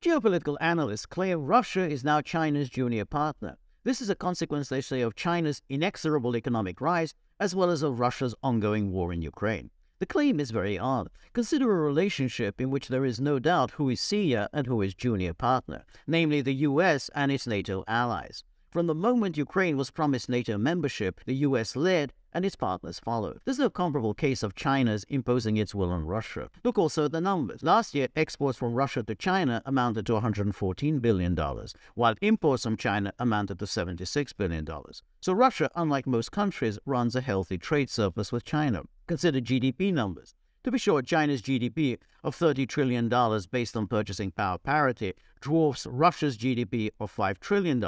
Geopolitical analysts claim Russia is now China's junior partner. This is a consequence, they say, of China's inexorable economic rise, as well as of Russia's ongoing war in Ukraine. The claim is very odd. Consider a relationship in which there is no doubt who is senior and who is junior partner, namely the US and its NATO allies. From the moment Ukraine was promised NATO membership, the US led and its partners followed. There's no comparable case of China's imposing its will on Russia. Look also at the numbers. Last year, exports from Russia to China amounted to $114 billion, while imports from China amounted to $76 billion. So Russia, unlike most countries, runs a healthy trade surplus with China. Consider GDP numbers. To be sure, China's GDP of $30 trillion based on purchasing power parity dwarfs Russia's GDP of $5 trillion.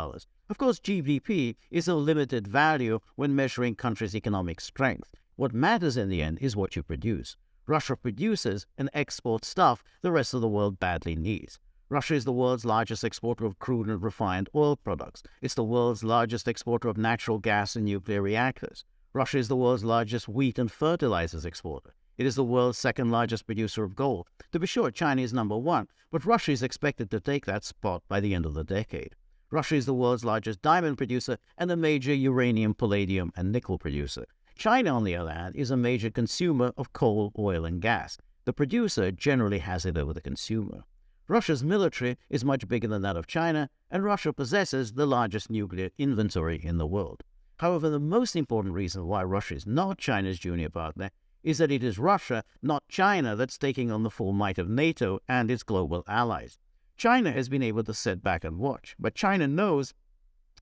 Of course, GDP is a limited value when measuring countries' economic strength. What matters in the end is what you produce. Russia produces and exports stuff the rest of the world badly needs. Russia is the world's largest exporter of crude and refined oil products. It's the world's largest exporter of natural gas and nuclear reactors. Russia is the world's largest wheat and fertilizers exporter. It is the world's second largest producer of gold. To be sure, China is number one, but Russia is expected to take that spot by the end of the decade. Russia is the world's largest diamond producer and a major uranium, palladium, and nickel producer. China, on the other hand, is a major consumer of coal, oil, and gas. The producer generally has it over the consumer. Russia's military is much bigger than that of China, and Russia possesses the largest nuclear inventory in the world. However, the most important reason why Russia is not China's junior partner is that it is Russia, not China, that's taking on the full might of NATO and its global allies. China has been able to sit back and watch, but China knows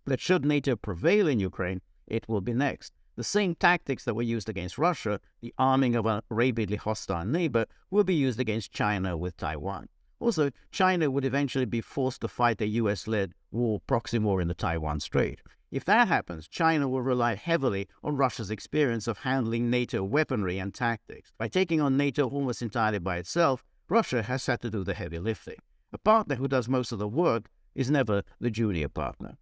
that should NATO prevail in Ukraine, it will be next. The same tactics that were used against Russia, the arming of a rabidly hostile neighbor, will be used against China with Taiwan. Also, China would eventually be forced to fight a US-led proxy war in the Taiwan Strait. If that happens, China will rely heavily on Russia's experience of handling NATO weaponry and tactics. By taking on NATO almost entirely by itself, Russia has had to do the heavy lifting. A partner who does most of the work is never the junior partner.